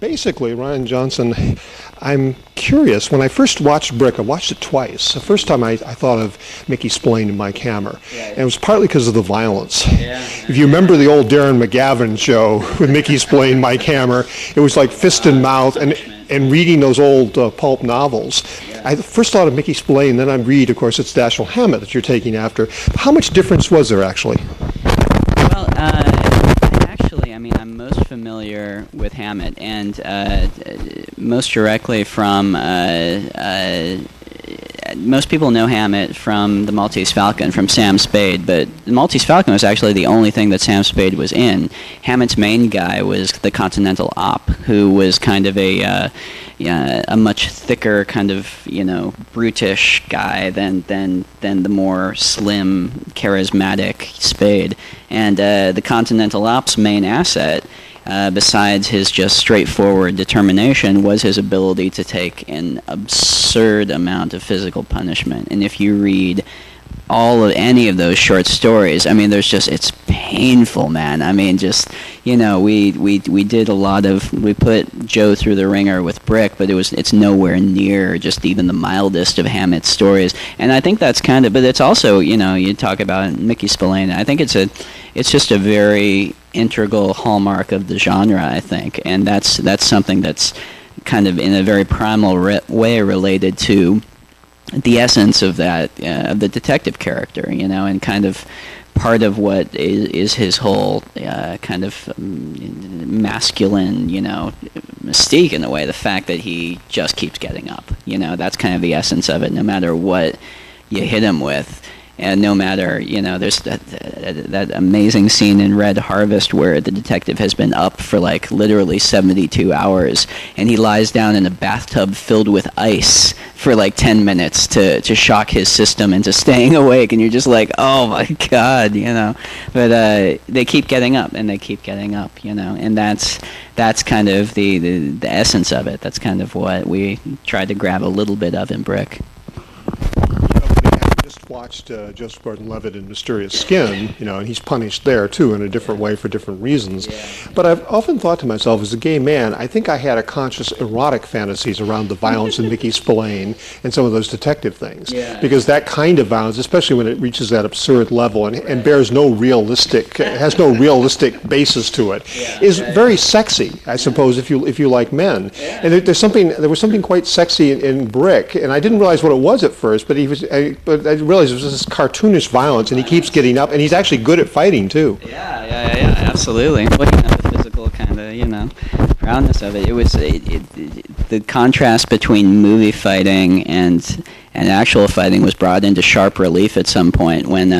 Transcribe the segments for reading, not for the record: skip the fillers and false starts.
Basically, Ryan Johnson, I'm curious. When I first watched Brick, I watched it twice. The first time I thought of Mickey Spillane and Mike Hammer. Yeah. And it was partly because of the violence. Yeah. If you remember the old Darren McGavin show with Mickey Spillane, Mike Hammer, it was like fist and mouth and reading those old pulp novels. Yeah. I first thought of Mickey Spillane, then I'd read, of course, it's Dashiell Hammett that you're taking after. How much difference was there, actually? Well, actually, I mean, I'm most familiar with Hammett, and most directly from, most people know Hammett from The Maltese Falcon, from Sam Spade, but The Maltese Falcon was actually the only thing that Sam Spade was in. Hammett's main guy was the Continental Op, who was kind of a much thicker, kind of, brutish guy than the more slim, charismatic Spade. And the Continental Op's main asset, besides his just straightforward determination, was his ability to take an absurd amount of physical punishment. And if you read any of those short stories, I mean, it's painful, man. I mean, just, we did a lot of, we put Joe through the ringer with Brick, but it's nowhere near just even the mildest of Hammett's stories. And I think that's kind of, but it's also, you talk about Mickey Spillane. I think it's just a very integral hallmark of the genre, I think, and that's something that's kind of in a very primal way related to the essence of that, of the detective character, and kind of part of what is his whole kind of masculine, mystique in a way, the fact that he just keeps getting up. That's kind of the essence of it, no matter what you hit him with. And no matter, there's that amazing scene in Red Harvest where the detective has been up for like literally 72 hours, and he lies down in a bathtub filled with ice for like 10 minutes to shock his system into staying awake, and you're just like, oh my God, But they keep getting up, and they keep getting up, and that's kind of the essence of it. That's kind of what we tried to grab a little bit of in Brick. Watched Joseph Gordon-Levitt in Mysterious Skin, and he's punished there too in a different way for different reasons. Yeah. But I've often thought to myself, as a gay man, I think I had a conscious erotic fantasies around the violence in Mickey Spillane and some of those detective things. Yeah. Because that kind of violence, especially when it reaches that absurd level and bears no realistic, has no realistic basis to it, is very sexy, I suppose, if you like men. Yeah. And there was something quite sexy in Brick, and I didn't realize what it was at first, but I realized it was this cartoonish violence, and he keeps getting up, and he's actually good at fighting too. Yeah, absolutely. Looking at the physical kind of, proudness of it, it was the contrast between movie fighting and actual fighting was brought into sharp relief at some point when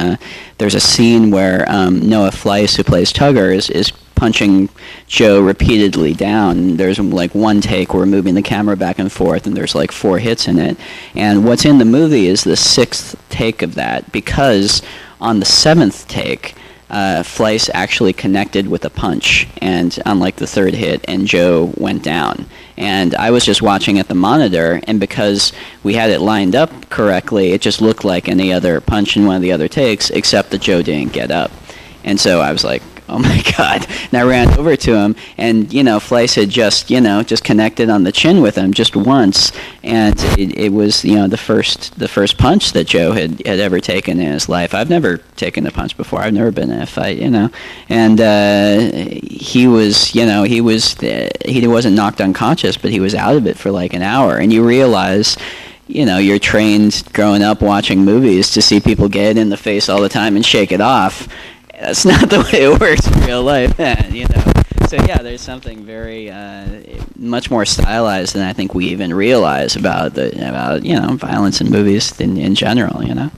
there's a scene where Noah Fleiss, who plays Tugger, is punching Joe repeatedly down. There's like one take where we're moving the camera back and forth, and there's like 4 hits in it. And what's in the movie is the 6th take of that, because on the 7th take, Fleiss actually connected with a punch, and unlike the 3rd hit, and Joe went down. And I was just watching at the monitor, and because we had it lined up correctly, it just looked like any other punch in one of the other takes, except that Joe didn't get up. And so I was like, oh my God. And I ran over to him, and, Fleiss had just connected on the chin with him just once, and it was, the first punch that Joe had ever taken in his life. I've never taken a punch before. I've never been in a fight, and he wasn't knocked unconscious, but he was out of it for like an hour, and you realize, you're trained growing up watching movies to see people get it in the face all the time and shake it off. That's not the way it works in real life, So yeah, there's something very much more stylized than I think we even realize about violence in movies in general, That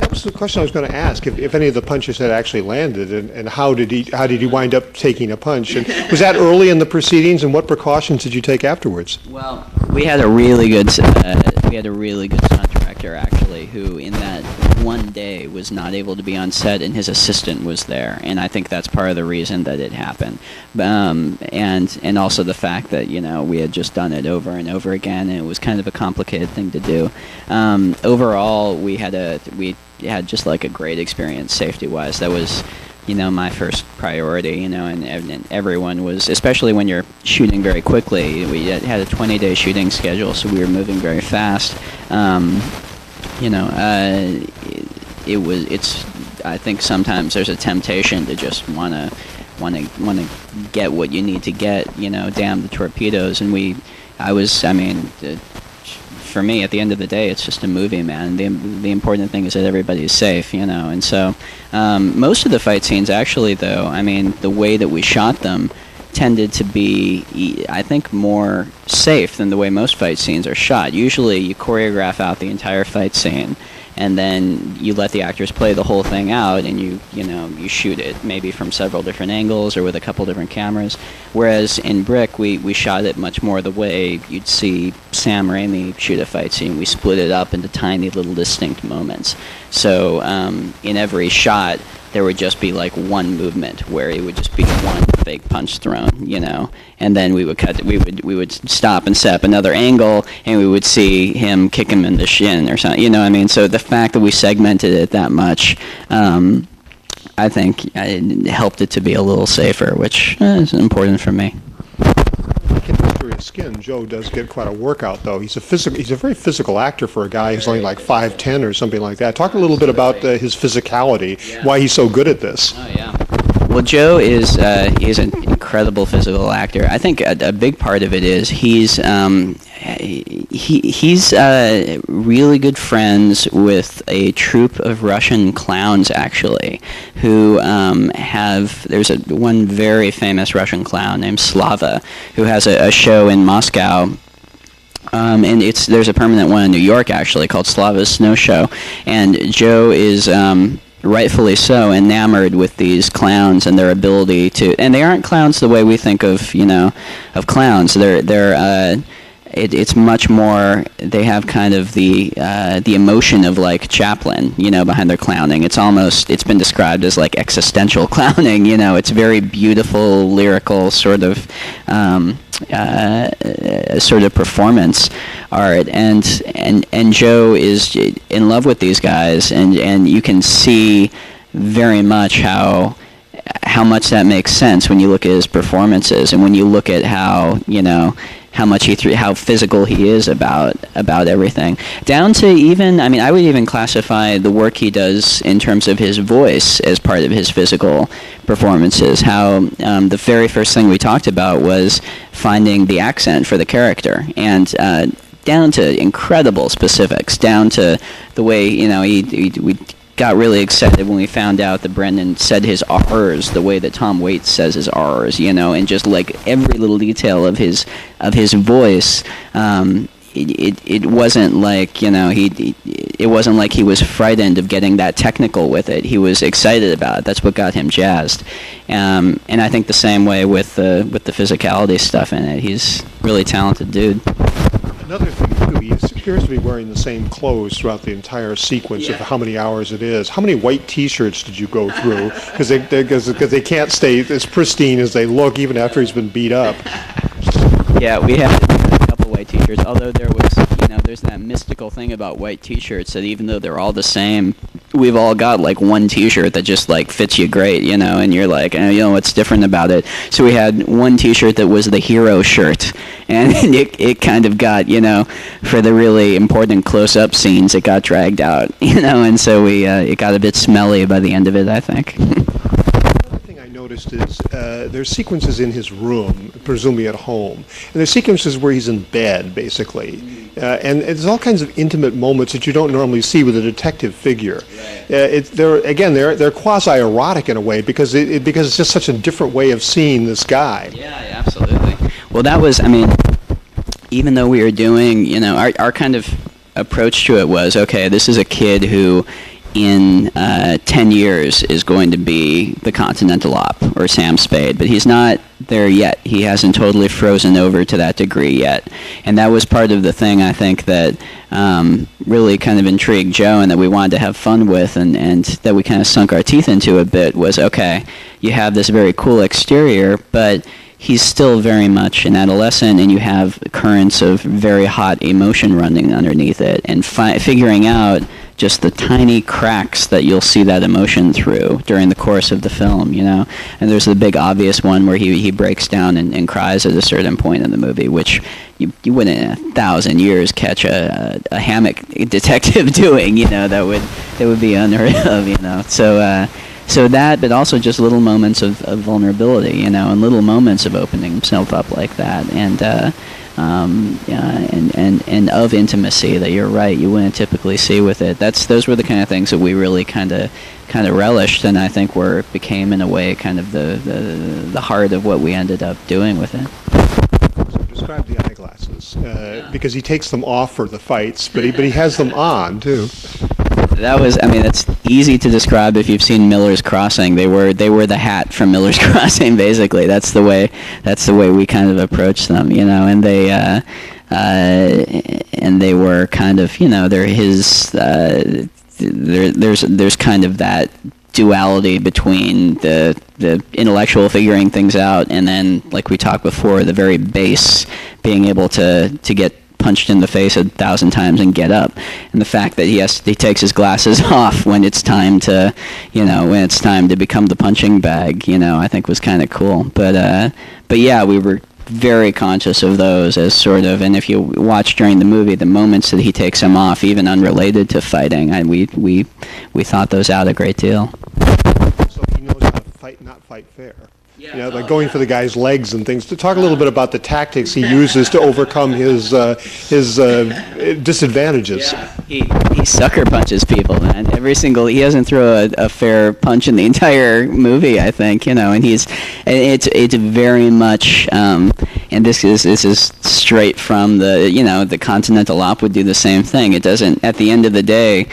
was the question I was going to ask. If any of the punches had actually landed, and how did he wind up taking a punch? And was that early in the proceedings? And what precautions did you take afterwards? Well, we had a really good stunt director actually, who in that one day was not able to be on set, and his assistant was there, and I think that's part of the reason that it happened. And also the fact that we had just done it over and over again, and it was kind of a complicated thing to do. Overall, we had just like a great experience safety-wise. That was my first priority, and everyone was, especially when you're shooting very quickly. We had a 20-day shooting schedule, so we were moving very fast. I think sometimes there's a temptation to just want to get what you need to get, damn the torpedoes. And for me, at the end of the day, it's just a movie, man. The important thing is that everybody's safe, And so most of the fight scenes, actually, though, the way that we shot them tended to be, I think, more safe than the way most fight scenes are shot. Usually, you choreograph out the entire fight scene, and then you let the actors play the whole thing out, and you shoot it maybe from several different angles or with a couple different cameras. Whereas in Brick, we shot it much more the way you'd see Sam Raimi shoot a fight scene. We split it up into tiny little distinct moments. So in every shot, there would just be like one movement where it would just be one fake punch thrown, and then we would cut. We would stop and set up another angle, and we would see him kick him in the shin or something. So the fact that we segmented it that much, I think, it helped it to be a little safer, which is important for me. Skin, Joe does get quite a workout, though. He's a very physical actor for a guy who's only like 5'10" or something like that. Talk a little bit about his physicality, why he's so good at this. Oh, yeah. Well, Joe is he's an incredible physical actor. I think a big part of it is he's really good friends with a troupe of Russian clowns, actually, who there's one very famous Russian clown named Slava who has a show in Moscow. And there's a permanent one in New York, actually, called Slava's Snow Show, and Joe is rightfully so enamored with these clowns and their ability to, and they aren't clowns the way we think of clowns. It's much more, they have kind of the emotion of like Chaplin, behind their clowning. It's been described as like existential clowning, it's very beautiful, lyrical sort of performance art, and Joe is in love with these guys, and you can see very much how much that makes sense when you look at his performances, and when you look at how how physical he is about everything, down to even, I would even classify the work he does in terms of his voice as part of his physical performances. How the very first thing we talked about was finding the accent for the character, and down to incredible specifics, down to the way, we got really excited when we found out that Brendan said his R's the way that Tom Waits says his R's, and just like every little detail of his voice. It wasn't like, it wasn't like he was frightened of getting that technical with it. He was excited about it. That's what got him jazzed. And I think the same way with the physicality stuff in it. He's a really talented dude. Another thing, too, he appears to be wearing the same clothes throughout the entire sequence of how many hours it is. How many white T-shirts did you go through? Because they can't stay as pristine as they look even after he's been beat up. Yeah, we had a couple white T-shirts, although there was, there's that mystical thing about white T-shirts that even though they're all the same, we've all got like one T-shirt that just like fits you great, and you're like, what's different about it? So we had one T-shirt that was the hero shirt, and it kind of got, for the really important close-up scenes, it got dragged out, and so it got a bit smelly by the end of it, I think. Noticed is there's sequences in his room, presumably at home, and there's sequences where he's in bed, basically, and there's all kinds of intimate moments that you don't normally see with a detective figure. They're quasi-erotic in a way because it's just such a different way of seeing this guy. Yeah, absolutely. Well, that was, even though we were doing, our kind of approach to it was, okay, this is a kid who in 10 years is going to be the Continental Op or Sam Spade, but he's not there yet. He hasn't totally frozen over to that degree yet, and that was part of the thing I think that really kind of intrigued Joe and that we wanted to have fun with, and that we kind of sunk our teeth into a bit was, okay, you have this very cool exterior, but he's still very much an adolescent, and you have currents of very hot emotion running underneath it, and figuring out just the tiny cracks that you'll see that emotion through during the course of the film, you know. And there's the big obvious one where he breaks down and cries at a certain point in the movie, which you wouldn't in 1,000 years catch a hammock detective doing, you know. That would be unheard of, you know. So that, but also just little moments of vulnerability, you know, and little moments of opening himself up like that, and of intimacy that you're right you wouldn't typically see with it. Those were the kind of things that we really kind of relished, and I think became in a way kind of the heart of what we ended up doing with it. So describe the eyeglasses, because he takes them off for the fights, but he has them on too. That's easy to describe if you've seen Miller's Crossing. They were the hat from Miller's Crossing, basically. That's the way we kind of approached them, you know. And they were kind of, you know, they're his. There's kind of that duality between the intellectual figuring things out, and then, like we talked before, the very base being able to get punched in the face 1,000 times and get up, and the fact that he takes his glasses off when it's time to, you know, when it's time to become the punching bag, you know, I think was kind of cool. But yeah, we were very conscious of those as sort of, and if you watch during the movie, the moments that he takes them off, even unrelated to fighting, we thought those out a great deal. So he knows how to fight, not fight fair. Yeah, you know, like going for the guy's legs and things. To talk a little bit about the tactics he uses to overcome his disadvantages. Yeah. He sucker punches people, man. He doesn't throw a fair punch in the entire movie, I think, you know. And it's very much, and this is straight from the, you know, the Continental Op would do the same thing. It doesn't, at the end of the day,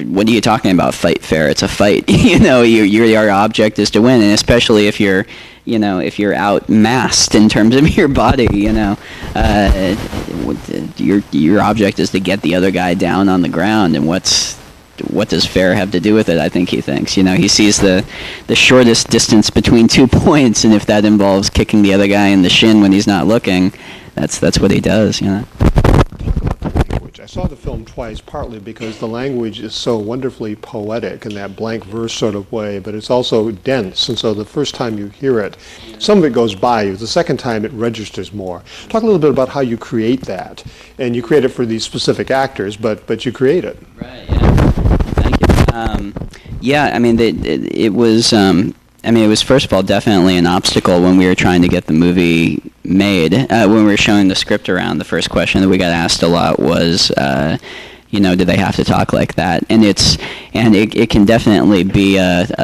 what are you talking about? Fight fair? It's a fight. You know, your object is to win, and especially if you're outmassed in terms of your body, you know, your object is to get the other guy down on the ground. And what does fair have to do with it? I think he thinks, you know, he sees the shortest distance between 2 points, and if that involves kicking the other guy in the shin when he's not looking, that's what he does, you know. I saw the film twice, partly because the language is so wonderfully poetic in that blank verse sort of way, but it's also dense, and so the first time you hear it, some of it goes by you. The second time it registers more. Talk a little bit about how you create that, and you create it for these specific actors, but you create it. Right. Yeah. Thank you. Yeah. I mean, it was. I mean, it was, first of all, definitely an obstacle when we were trying to get the movie made. When we were showing the script around, the first question that we got asked a lot was, you know, do they have to talk like that? And it can definitely be a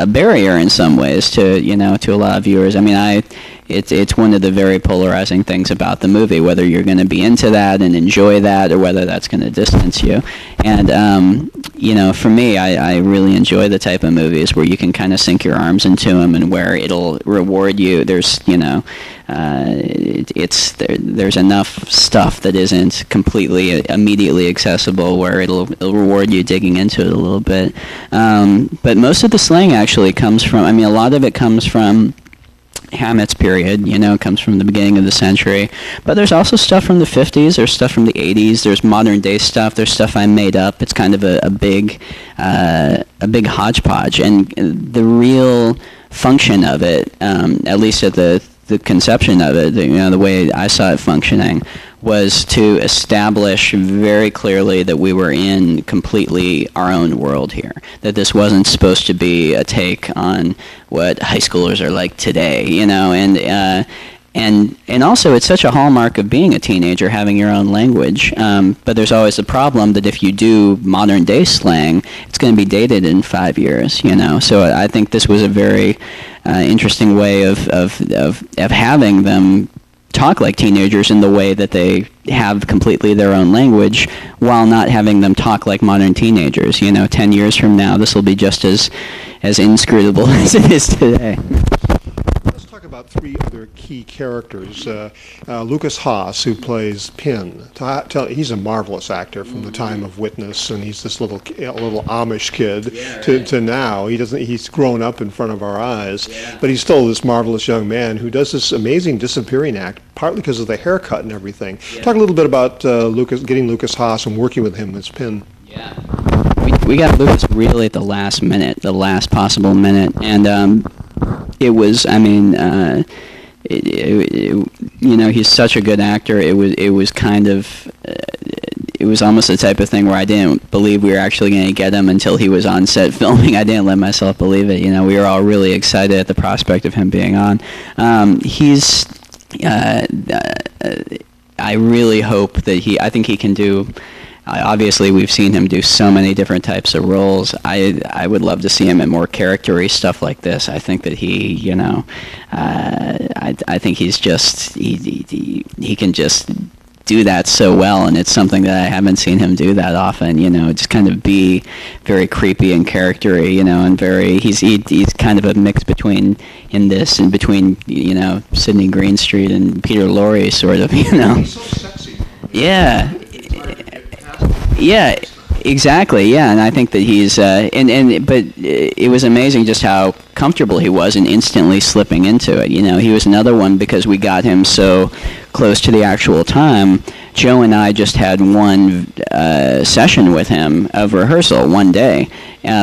barrier in some ways to, you know, to a lot of viewers. I mean, it's one of the very polarizing things about the movie, whether you're going to be into that and enjoy that, or whether that's going to distance you. And you know, for me, I really enjoy the type of movies where you can kind of sink your arms into them, and where it'll reward you. There's, you know, there's enough stuff that isn't completely immediately accessible where it'll reward you digging into it a little bit. But most of the slang actually comes from, I mean, a lot of it comes from Hammett's period, you know, comes from the beginning of the century. But there's also stuff from the 50s, there's stuff from the 80s, there's modern day stuff, there's stuff I made up. It's kind of a big hodgepodge. And the real function of it, at least at the conception of it, you know, the way I saw it functioning, was to establish very clearly that we were in completely our own world here. That this wasn't supposed to be a take on what high schoolers are like today, you know, and also it's such a hallmark of being a teenager, having your own language. But there's always the problem that if you do modern day slang, it's going to be dated in 5 years, you know. So I think this was a very interesting way of having them talk like teenagers in the way that they have completely their own language, while not having them talk like modern teenagers. You know, 10 years from now, this will be just as inscrutable as it is today. Let's talk about about three other key characters. Lukas Haas, who plays Pin. He's a marvelous actor from the time of Witness, and he's this little Amish kid to now. He's grown up in front of our eyes, but he's still this marvelous young man who does this amazing disappearing act, partly because of the haircut and everything. Talk a little bit about getting Lukas Haas and working with him as Pin. Yeah. We got Lukas really at the last minute, the last possible minute, and it was, I mean, he's such a good actor. It was kind of, it was almost the type of thing where I didn't believe we were actually going to get him until he was on set filming. I didn't let myself believe it. We were all really excited at the prospect of him being on. I really hope that I think he can do. Obviously, we've seen him do so many different types of roles. I would love to see him in more character-y stuff like this. I think that he, I think he's just, he can just do that so well, and it's something that I haven't seen him do that often, just kind of be very creepy and character-y, and he's kind of a mix between, in this, and between, Sidney Greenstreet and Peter Lorre, sort of, He's so sexy. Yeah. Yeah, exactly. Yeah, and I think that he's but it was amazing just how comfortable he was in instantly slipping into it. He was another one because we got him so close to the actual time. Joe and I just had one session with him of rehearsal one day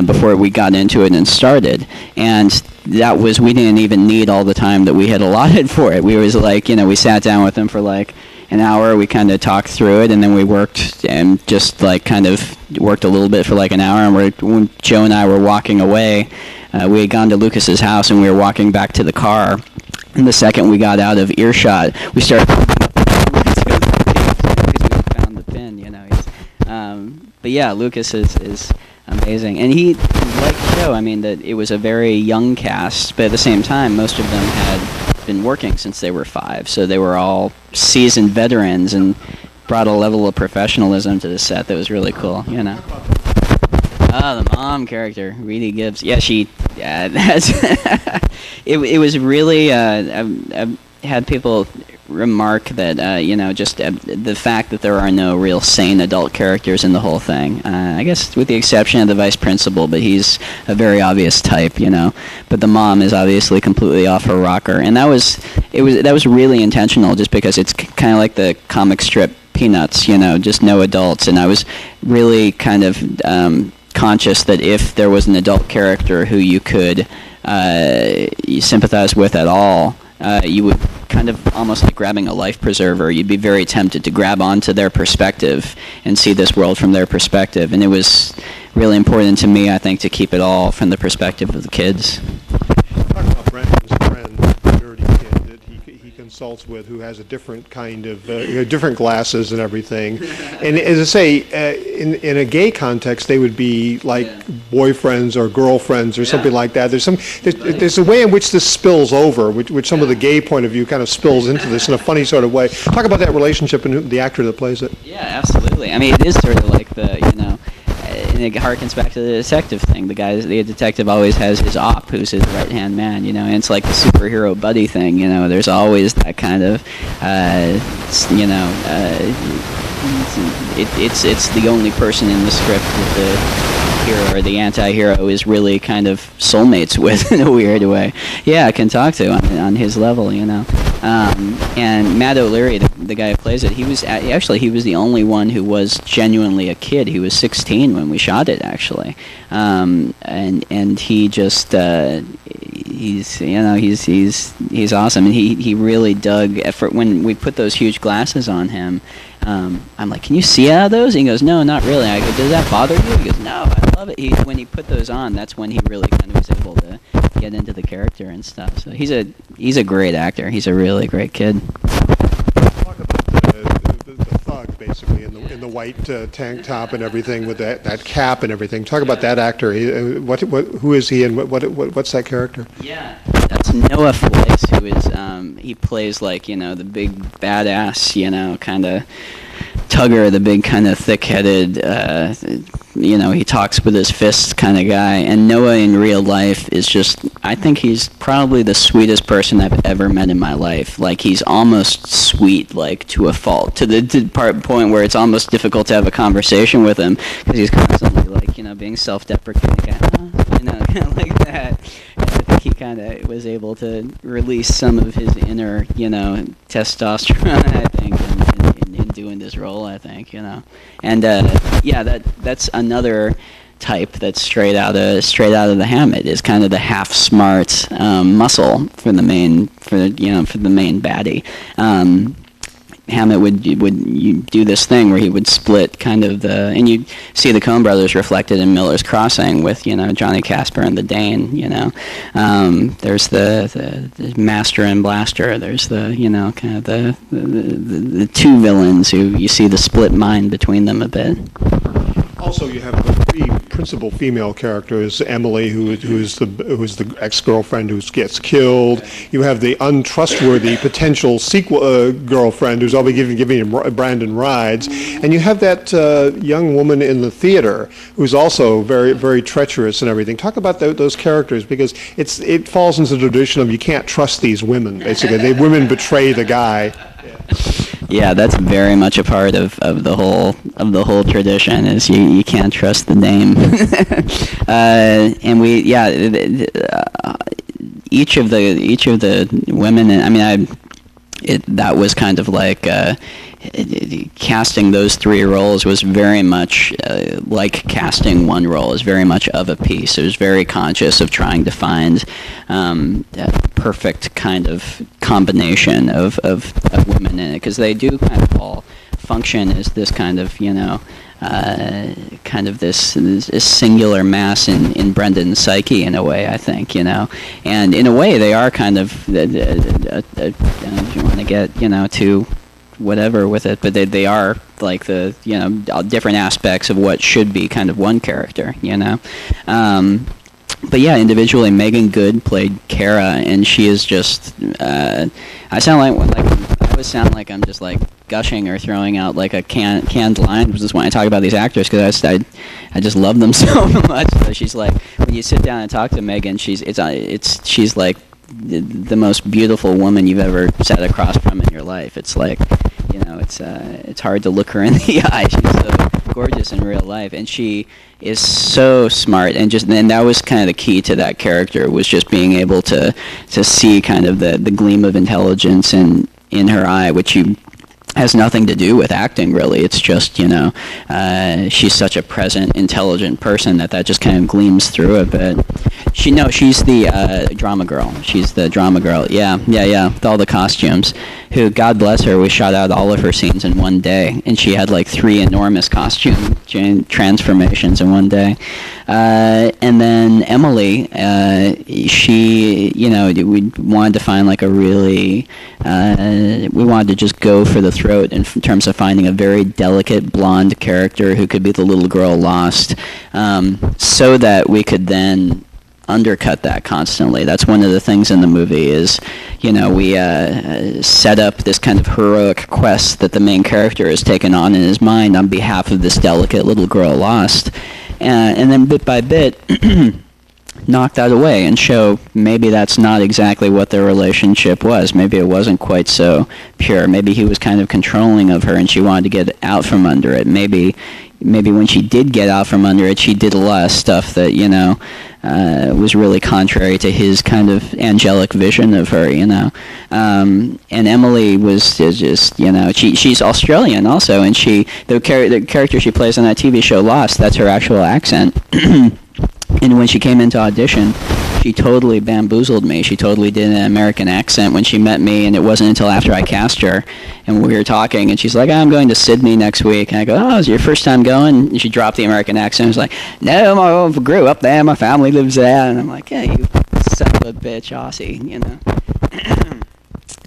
before we got into it and started, and that was, we didn't even need all the time that we had allotted for it. We was like, we sat down with him for like an hour, we kind of talked through it, and then we worked and just like kind of worked a little bit for like an hour, and when Joe and I were walking away, we had gone to Lukas's house and we were walking back to the car, and the second we got out of earshot, we started because we found the pin, but yeah, Lukas is amazing, and he, like Joe, I mean, that it was a very young cast, but at the same time, most of them had been working since they were 5, so they were all seasoned veterans and brought a level of professionalism to the set that was really cool, the mom character, Reedy Gibbs. Yeah, that's it was really, I've had people remark that, just the fact that there are no real sane adult characters in the whole thing. I guess with the exception of the vice principal, but he's a very obvious type, But the mom is obviously completely off her rocker, and that was really intentional, just because it's kind of like the comic strip Peanuts, just no adults, and I was really kind of conscious that if there was an adult character who you could sympathize with at all, you would kind of almost like grabbing a life preserver. You'd be very tempted to grab onto their perspective and see this world from their perspective. And it was really important to me, I think, to keep it all from the perspective of the kids. Talk about Brendan's friend, the nerdy kid that he consults with, who has a different kind of, different glasses and everything. And as I say, in a gay context, they would be like boyfriends or girlfriends or something like that. There's a way in which this spills over, which some of the gay point of view kind of spills into this in a funny sort of way. Talk about that relationship and the actor that plays it. Yeah, absolutely. I mean, it is sort of like the, and it harkens back to the detective thing. The detective always has his op, who's his right-hand man, and it's like the superhero buddy thing, There's always that kind of, it's the only person in the script that the hero or the anti-hero is really kind of soulmates with in a weird way. Yeah, I can talk to on his level, And Matt OLeary, the guy who plays it, he was the only one who was genuinely a kid. He was 16 when we shot it, actually, and he just he's awesome, and he really dug effort when we put those huge glasses on him. I'm like, can you see out of those? And he goes, no, not really. I go, does that bother you? He goes, no, I love it. When he put those on, that's when he really kind of was able to get into the character and stuff. So he's a great actor. He's a really great kid. Talk about the thug, basically, in the white tank top and everything, with that cap and everything. Talk about that actor. Who is he, and what's that character? Yeah, that's Noah Fleiss, who is he plays like the big badass, kind of Tugger, the big kind of thick-headed, he talks with his fists kind of guy. And Noah in real life is just, I think he's probably the sweetest person I've ever met in my life. Like, he's almost sweet, like, to a fault, to the point where it's almost difficult to have a conversation with him, because he's constantly, like, being self-deprecating, kind of like that. And I think he kind of was able to release some of his inner, testosterone, I think, in doing this role, I think, And that's another type that's straight out of the Hammett, is kind of the half smart muscle for the main baddie. Hammett would do this thing where he would split kind of and you see the Coen brothers reflected in Miller's Crossing with Johnny Casper and the Dane. There's the Master and Blaster. There's the kind of the two villains who you see the split mind between them a bit. Also, you have the three principal female characters: Emily, who's the ex-girlfriend who gets killed. You have the untrustworthy potential sequel girlfriend who's always giving Brandon rides, and you have that young woman in the theater who's also very, very treacherous and everything. Talk about those characters, because it falls into the tradition of you can't trust these women. Basically, women betray the guy. Yeah, that's very much a part of the whole tradition, is you can't trust the name. And each of the women, that was kind of like casting those three roles was very much like casting one role, is very much of a piece. It was very conscious of trying to find that perfect kind of combination of women in it, because they do kind of all function as this kind of this singular mass in Brendan's psyche, in a way, I think, and in a way they are kind of if you want to get to whatever with it, but they are like the different aspects of what should be kind of one character, But yeah, individually, Megan Good played Kara, and she is just. I always sound like I'm just like gushing or throwing out like a canned line, which is when I talk about these actors, because I just love them so much. So she's like, when you sit down and talk to Megan, she's like the most beautiful woman you've ever sat across from in your life. It's like, it's hard to look her in the eye. She's so gorgeous in real life, and she is so smart, and that was kind of the key to that character, was just being able to see kind of the gleam of intelligence in her eye, which has nothing to do with acting, really. It's just, she's such a present, intelligent person that just kind of gleams through it. But she's the drama girl. She's the drama girl. Yeah, with all the costumes. Who, God bless her, we shot out all of her scenes in one day, and she had like 3 enormous costume transformations in one day. And then Emily, she, we wanted to find like a really, we wanted to just go for the throat in terms of finding a very delicate blonde character who could be the little girl lost, so that we could then undercut that constantly. That's one of the things in the movie is, we set up this kind of heroic quest that the main character has taken on in his mind on behalf of this delicate little girl lost, and then bit by bit knock that away and show maybe that's not exactly what their relationship was. Maybe it wasn't quite so pure. Maybe he was kind of controlling of her and she wanted to get out from under it. Maybe when she did get out from under it, she did a lot of stuff that, was really contrary to his kind of angelic vision of her, And Emily was just, she's Australian also, and the character she plays on that TV show Lost, that's her actual accent. And when she came into audition, she totally bamboozled me. She totally did an American accent when she met me, and it wasn't until after I cast her and we were talking, and she's like, I'm going to Sydney next week. And I go, oh, is it your first time going? And she dropped the American accent. I was like, no, I grew up there. My family lives there. And I'm like, yeah, you son of a bitch, Aussie,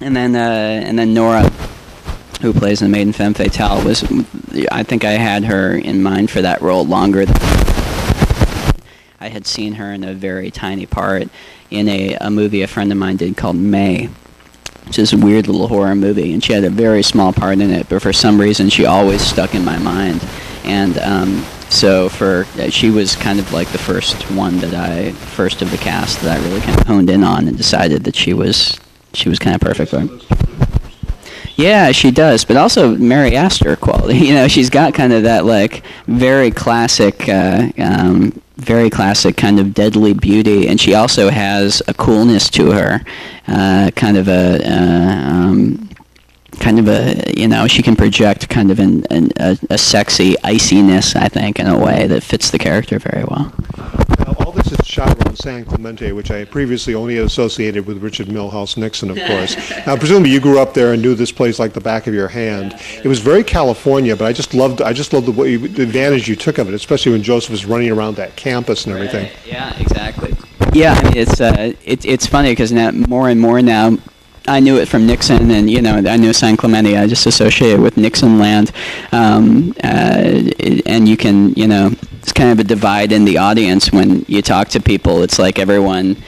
And then Nora, who plays in Maiden Femme Fatale, I think I had her in mind for that role longer than I had seen her in a very tiny part in a movie a friend of mine did called May, which is a weird little horror movie, and she had a very small part in it, but for some reason she always stuck in my mind. And she was kind of like the first of the cast that I really kind of honed in on and decided that she was kind of perfect for. Yeah, she does, but also Mary Astor quality. You know, she's got kind of that like very classic kind of deadly beauty, and she also has a coolness to her, kind of a, you know, she can project kind of a sexy iciness, I think, in a way that fits the character very well. Now, all this is shot around San Clemente, which I previously only associated with Richard Milhouse Nixon, of course. Now, presumably you grew up there and knew this place like the back of your hand. It was very California, but I just loved the advantage you took of it, especially when Joseph was running around that campus and everything. Right. Yeah, exactly. Yeah, I mean, it's funny because now more and more now, I knew it from Nixon, and you know, I knew San Clemente. I just associate it with Nixon land, and you can, you know, it's kind of a divide in the audience when you talk to people. It's like everyone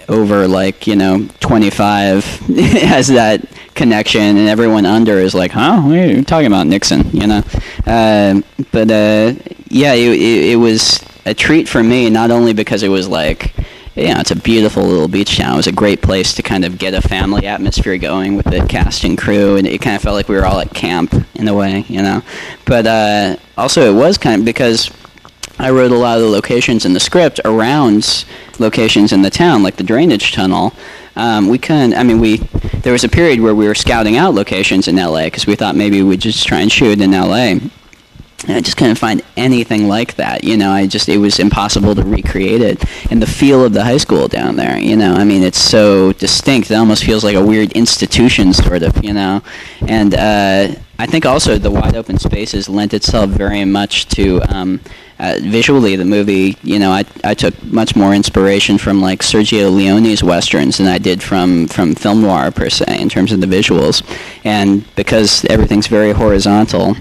over, like, you know, 25 has that connection, and everyone under is like, huh, what are you talking about, Nixon? You know, but yeah, it was a treat for me, not only because it was like, yeah, it's a beautiful little beach town. It was a great place to kind of get a family atmosphere going with the cast and crew, and it kind of felt like we were all at camp in a way, you know. But also it was kind of because I wrote a lot of the locations in the script around locations in the town, like the drainage tunnel. There was a period where we were scouting out locations in LA because we thought maybe we'd just try and shoot in LA. And I just couldn't find anything like that, you know. It was impossible to recreate it. And the feel of the high school down there, you know, I mean, it's so distinct. It almost feels like a weird institution, sort of, you know. And I think also the wide open spaces lent itself very much to, visually, the movie, you know, I took much more inspiration from, like, Sergio Leone's westerns than I did from film noir, per se, in terms of the visuals. And because everything's very horizontal,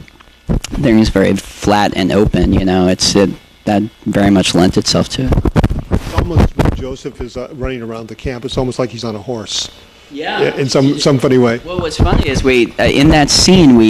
everything's very flat and open, you know, that very much lent itself to it. It's almost, when Joseph is running around the camp, it's almost like he's on a horse. Yeah. In some funny way. Well, what's funny is in that scene,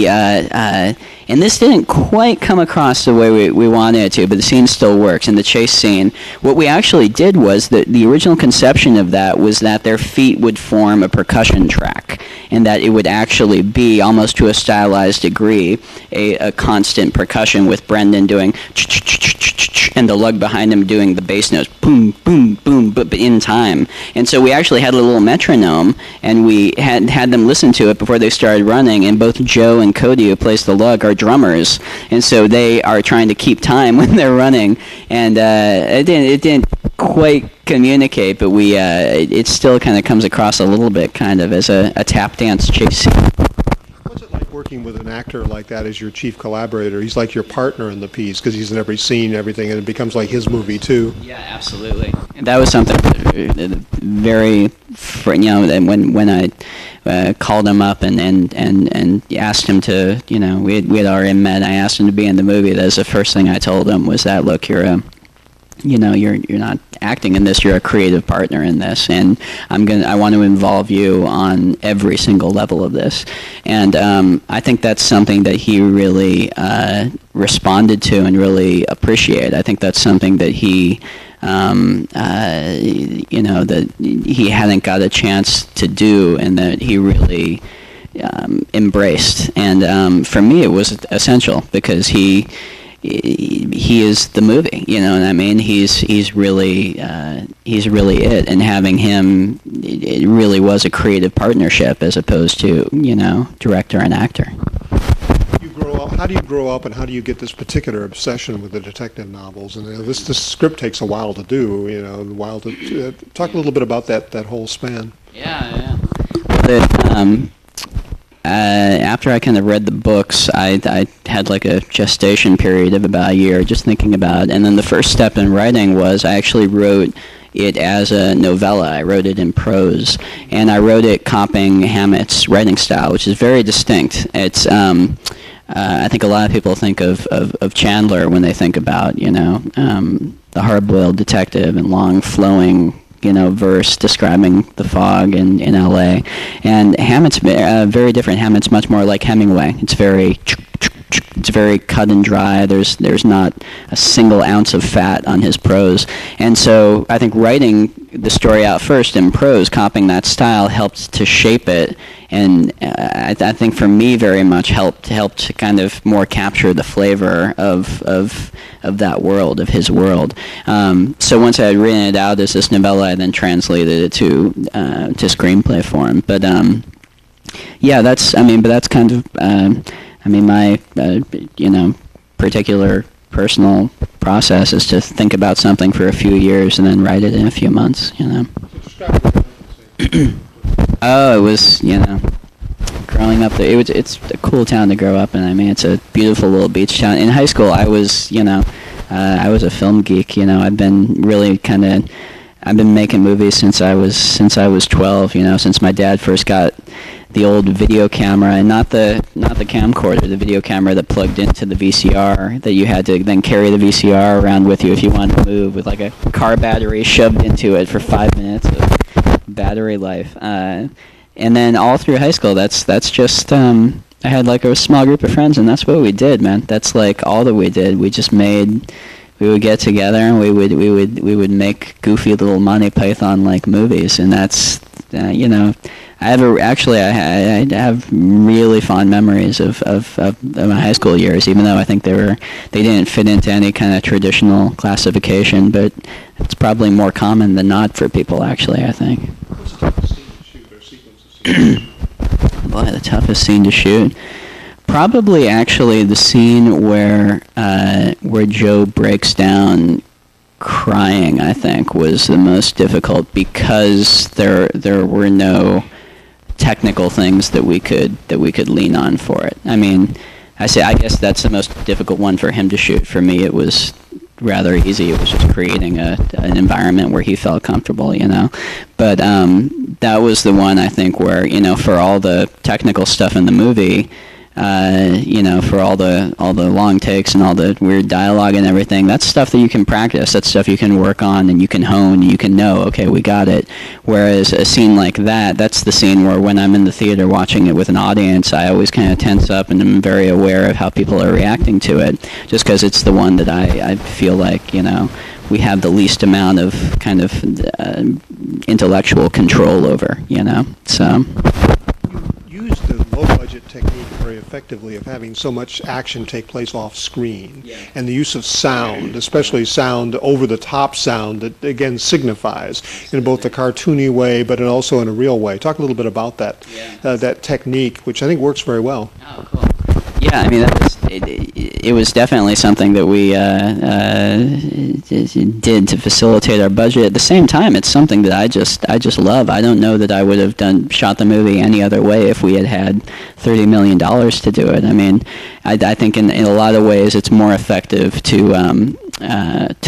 and this didn't quite come across the way we wanted it to, but the scene still works. In the chase scene, what we actually did was that the original conception of that was that their feet would form a percussion track, and that it would actually be, almost to a stylized degree, a constant percussion with Brendan doing and the lug behind him doing the bass notes, boom, boom, boom, but in time. And so we actually had a little metronome, and we had them listen to it before they started running, and both Joe and Cody, who plays the lug, are drummers, and so they are trying to keep time when they're running, and it didn't quite communicate, but it still kind of comes across a little bit kind of as a tap dance chase scene. What's it like working with an actor like that as your chief collaborator? He's like your partner in the piece because he's in every scene, everything, and it becomes like his movie too. Yeah, absolutely. And that was something very, you know, when I called him up and asked him to, you know, we had already met. I asked him to be in the movie. That was the first thing I told him, was that, look, you're not acting in this. You're a creative partner in this, and I want to involve you on every single level of this. And I think that's something that he really responded to and really appreciated. I think that's something that he, that he hadn't got a chance to do, and that he really embraced. And for me, it was essential because he is the movie, you know, and I mean, he's really it, and having him, it really was a creative partnership as opposed to, you know, director and actor. How do you grow up, and how do you get this particular obsession with the detective novels? And this script takes a while to do, you know, talk a little bit about that whole span. Yeah. After I kind of read the books, I had like a gestation period of about a year just thinking about it. And then the first step in writing was I actually wrote it as a novella. I wrote it in prose, and I wrote it copying Hammett's writing style, which is very distinct. It's I think a lot of people think of Chandler when they think about, you know, the hard-boiled detective and long flowing verse describing the fog in L.A. And Hammett's very different. Hammett's much more like Hemingway. It's very cut and dry. There's not a single ounce of fat on his prose. And so I think writing the story out first in prose, copying that style, helped to shape it. And I think for me very much helped to kind of more capture the flavor of that world, of his world. So once I had written it out as this novella, I then translated it to screenplay form. But that's kind of my particular personal process is to think about something for a few years and then write it in a few months. Oh, it was, growing up there, it's a cool town to grow up in. I mean, it's a beautiful little beach town. In high school, I was a film geek. I've been making movies since I was 12. Since my dad first got the old video camera, and not the camcorder, the video camera that plugged into the VCR that you had to then carry the VCR around with you if you wanted to move, with like a car battery shoved into it for 5 minutes of battery life. And then all through high school, that's just I had like a small group of friends, and that's what we did, man. That's like all that we did. We would get together and we would make goofy little Monty Python like movies, and that's I have really fond memories of my high school years, even though I think they didn't fit into any kind of traditional classification, but it's probably more common than not for people, actually, I think. What's the toughest scene to shoot, or sequence of scenes? Boy, the toughest scene to shoot. Probably actually the scene where Joe breaks down crying, I think, was the most difficult, because there were no technical things that we could lean on for it. I mean, I guess that's the most difficult one for him to shoot. For me, it was rather easy. It was just creating an environment where he felt comfortable, But that was the one, I think, where, for all the technical stuff in the movie, for all the long takes and all the weird dialogue and everything, that's stuff that you can practice. That's stuff you can work on and you can hone and you can know, okay, we got it. Whereas a scene like that's the scene where when I'm in the theater watching it with an audience, I always kind of tense up and I'm very aware of how people are reacting to it, just because it's the one that I feel like, we have the least amount of kind of intellectual control over, so. Use the low-budget technique very effectively of having so much action take place off-screen, and the use of sound, especially sound, over-the-top sound, that again signifies in both the cartoony way, but also in a real way. Talk a little bit about that, that technique, which I think works very well. Oh, cool. Yeah, I mean, it was definitely something that we did to facilitate our budget. At the same time, it's something that I just love. I don't know that I would have shot the movie any other way if we had $30 million to do it. I mean, I think in a lot of ways it's more effective to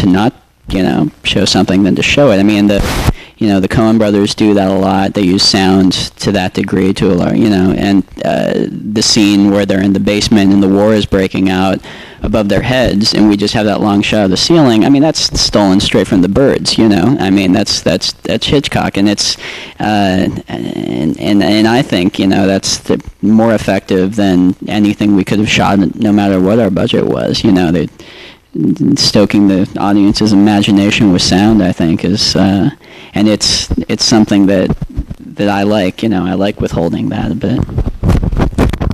not show something than to show it. I mean, the Coen brothers do that a lot. They use sound to that degree, to a lot, and the scene where they're in the basement and the war is breaking out above their heads, and we just have that long shot of the ceiling. I mean, that's stolen straight from the Birds, I mean, that's Hitchcock, and it's and I think that's more effective than anything we could have shot, no matter what our budget was. They stoking the audience's imagination with sound, I think, is and it's something that I like. I like withholding that a bit.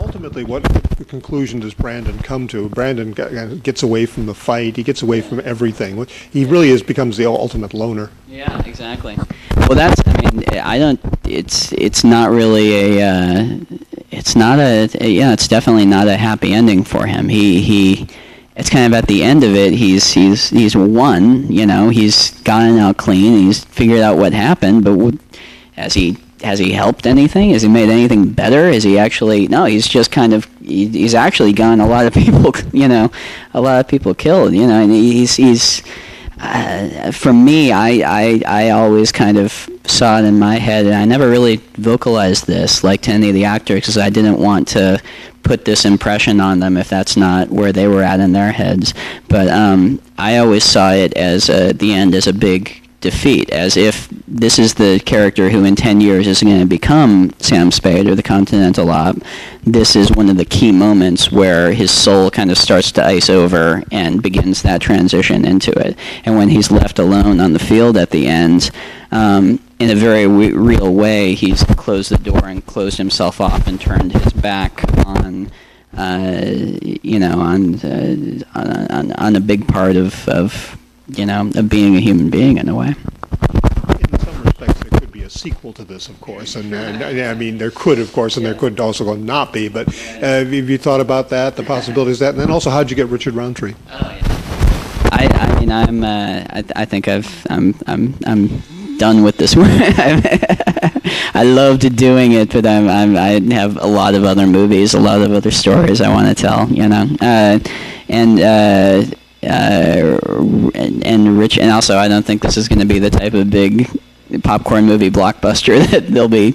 Ultimately, what conclusion does Brandon come to? Brandon gets away from the fight. He gets away from everything. He really becomes the ultimate loner. Yeah, exactly. Well, it's not really it's definitely not a happy ending for him. It's kind of at the end of it, he's won, he's gotten out clean, he's figured out what happened, but has he helped anything? Has he made anything better? Is he actually, no, he's just kind of, he's actually gotten a lot of people, killed, and he's for me, I always kind of saw it in my head, and I never really vocalized this, like to any of the actors, because I didn't want to put this impression on them if that's not where they were at in their heads. But I always saw it as the end as a big defeat, as if this is the character who in 10 years is going to become Sam Spade or the Continental Op. This is one of the key moments where his soul kind of starts to ice over and begins that transition into it. And when he's left alone on the field at the end, in a very real way, he's closed the door and closed himself off and turned his back on on a big part of being a human being in a way. In some respects, there could be a sequel to this, of course, and I mean, there could, of course, and there could also not be. But have you thought about that, the possibilities of that, and then also, how'd you get Richard Roundtree? I mean, I think I'm done with this one. I loved doing it, but I have a lot of other movies, a lot of other stories I want to tell, and Rich, and also I don't think this is going to be the type of big popcorn movie blockbuster that the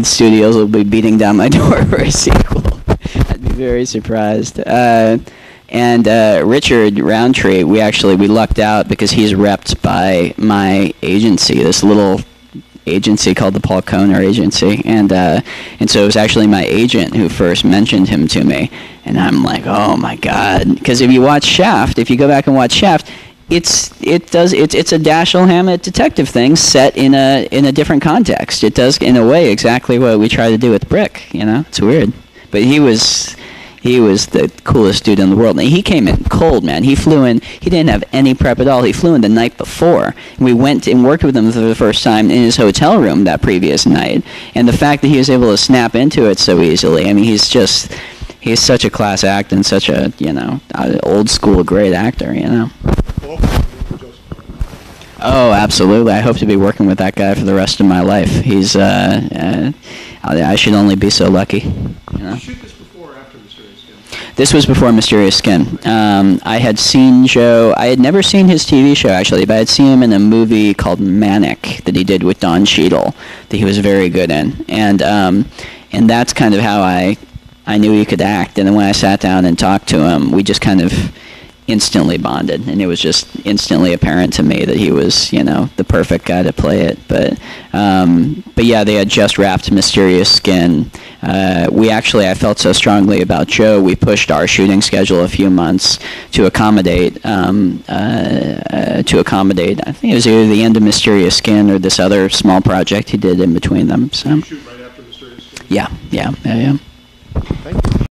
studios will be beating down my door for a sequel. I'd be very surprised. And Richard Roundtree, we lucked out because he's repped by my agency, this little agency called the Paul Kohner Agency, and so it was actually my agent who first mentioned him to me, and I'm like, oh my God, because if you go back and watch Shaft, it's a Dashiell Hammett detective thing set in a different context. It does in a way exactly what we try to do with Brick. It's weird, but he was the coolest dude in the world. And he came in cold, man. He flew in. He didn't have any prep at all. He flew in the night before. And we went and worked with him for the first time in his hotel room that previous night. And the fact that he was able to snap into it so easily, I mean, he's such a class act and such a, old school great actor, Oh, absolutely. I hope to be working with that guy for the rest of my life. He's, I should only be so lucky, This was before Mysterious Skin. I had seen Joe. I had never seen his TV show, actually, but I had seen him in a movie called Manic that he did with Don Cheadle that he was very good in. And that's kind of how I knew he could act. And then when I sat down and talked to him, we just kind of instantly bonded. And it was just instantly apparent to me that he was, the perfect guy to play it. But yeah, they had just wrapped Mysterious Skin. I felt so strongly about Joe, we pushed our shooting schedule a few months to accommodate, I think it was either the end of Mysterious Skin or this other small project he did in between them. So. Did you shoot right after Mysterious Skin? Yeah.